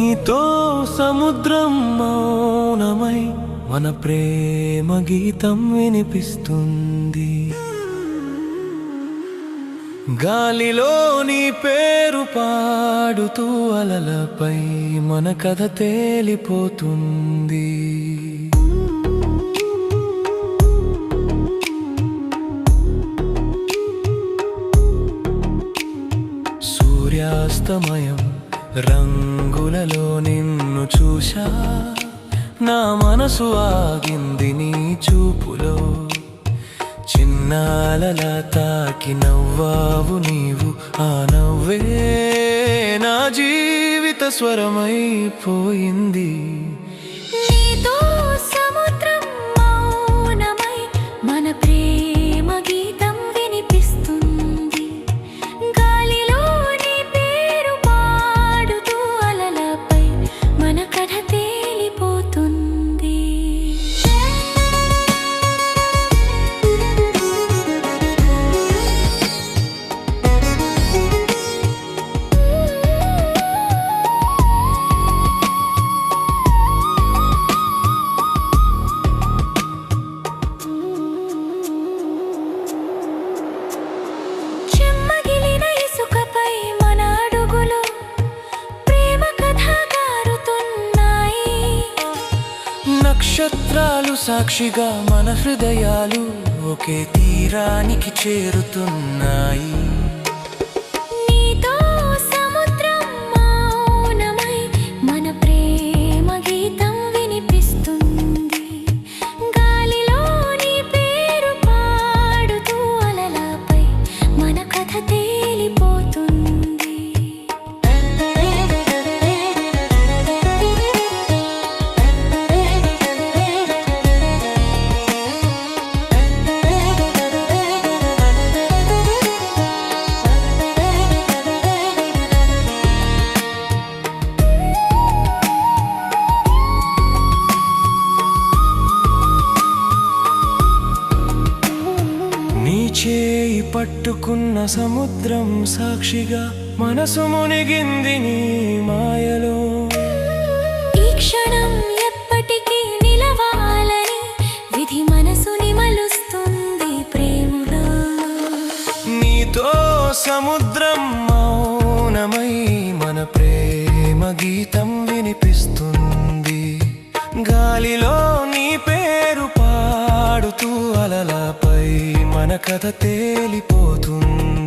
నీతో సముద్రం మౌనమై మన ప్రేమ గీతం వినిపిస్తుంది. గాలిలో నీ పేరు పాడుతూ అలలపై మన కథ తేలిపోతుంది. సూర్యాస్తమయం రంగులలో నిన్ను చూశా, నా మనసు ఆగింది నీ చూపులో. చిన్నాలలా తాకి నవ్వావు నీవు, ఆ నవ్వే నా జీవిత స్వరమైపోయింది. నీతో సముద్రం మౌనమై మన ప్రేమ గీతం వినిపిస్తుంది. గాలిలో నీ పేరు పాడుతూ అలలపై మన కథ తేలిపోతుంది. నక్షత్రాలు సాక్షిగా మన హృదయాలు ఒకే తీరానికి చేరుతున్నాయి. నీతో సముద్రం మౌనమై మన ప్రేమ గీతం వినిపిస్తుంది. గాలిలో నీ పేరు పాడుతూ అలలపై మన కథ తేలిపోతుంది. చేయి పట్టుకున్న సముద్రం సాక్షిగా మనసు మునిగింది నీ మాయలో. ఈ క్షణం ఎప్పటికీ నిలవాలని విధి మనసుని మలుస్తుంది ప్రేమలో. నీతో సముద్రం మౌనమై మన ప్రేమ గీతం వినిపిస్తుంది. గాలిలో నీ పేరు పాడుతూ అలలపై మన కథ తేలిపోతుంది.